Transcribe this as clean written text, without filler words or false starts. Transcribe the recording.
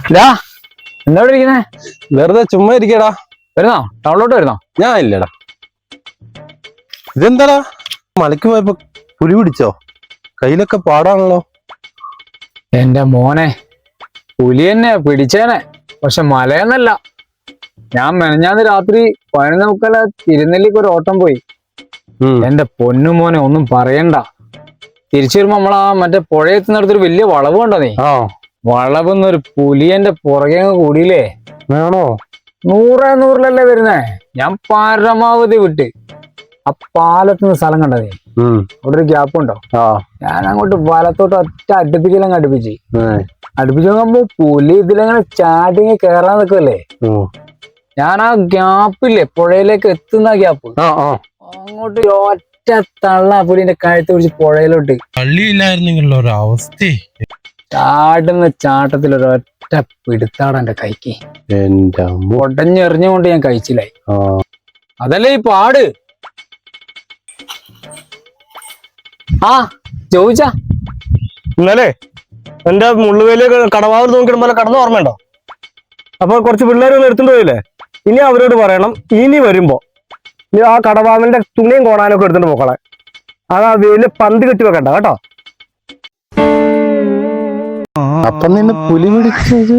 എന്താ ഇരിക്കുന്നേ? വെറുതെ ചുമ്മാ ഇരിക്കടാ. വരുന്നോ? ടൗണിലോട്ട് വരുന്നോ? ഞാൻ ഇല്ലടാ. ഇതെന്താടാ മലക്ക് പോയപ്പോ പുലി പിടിച്ചോ? കയ്യിലൊക്കെ പാടാണല്ലോ. എന്റെ മോനെ, പുലി തന്നെ പിടിച്ചേനെ. പക്ഷെ മലയെന്നല്ല. ഞാൻ മെനഞ്ഞാന്ന് രാത്രി 11:45 തിരുനെല്ലിക്ക് ഒരു ഓട്ടം പോയി. എന്റെ പൊന്നു മോനെ, ഒന്നും പറയണ്ട. തിരിച്ചു വരുമ്പോ നമ്മളാ മറ്റേ പുഴയെത്തുന്നിടത്തൊരു വലിയ വളവ് കണ്ടോ നീ? വളവെന്നൊരു പുലിയന്റെ പുറകെ കൂടിയില്ലേ? ആണോ? 100 വരുന്നേ. ഞാൻ പരമാവധി വിട്ട് ആ പാലത്തുനിന്ന് സ്ഥലം കണ്ട നീ? അവിടെ ഒരു ഗ്യാപ്പ് ഉണ്ടോ? ഞാൻ അങ്ങോട്ട് വലത്തോട്ട് ഒറ്റ അടുപ്പിക്കലങ്ങ് അടുപ്പിച്ച് നോക്കുമ്പോ പുലി ഇതിലങ്ങനെ ചാടിങ്ങ് കേറാൻ നിൽക്കല്ലേ. ഞാൻ ആ ഗ്യാപ്പില്ലേ, പുഴയിലേക്ക് എത്തുന്ന ഗ്യാപ്പ്, അങ്ങോട്ട് ഒറ്റ തള്ള പുലിന്റെ കഴുത്ത് പിടിച്ച് പുഴയിലോട്ട് പള്ളിയില്ലായിരുന്നെങ്കിലുള്ള ഒരു അവസ്ഥ. ചാടുന്ന ചാട്ടത്തിൽ ഒരൊറ്റ പിടുത്താടാ എന്റെ കൈക്ക്. ഉടഞ്ഞെറിഞ്ഞുകൊണ്ട് ഞാൻ കഴിച്ചില്ലായി. അതല്ലേ ഈ പാട്. ചോദിച്ചാ ഇന്നലെ എന്റെ മുള്ളുവേലി കടവാവ് നോക്കിയിടുമ്പോൾ കടന്ന് ഓർമ്മയുണ്ടോ? അപ്പൊ കുറച്ച് പിള്ളേർ എടുത്തുകൊണ്ട് പോയില്ലേ? ഇനി അവരോട് പറയണം, ഇനി വരുമ്പോ ആ കടവാവിന്റെ തുണിയും കോണാനൊക്കെ എടുത്തിട്ട് പോക്കളെ. അത് ആ വേലില് പന്ത് കെട്ടി വെക്കണ്ട കേട്ടോ. അപ്പൊ നിന്നെ പുലി പിടിച്ചത്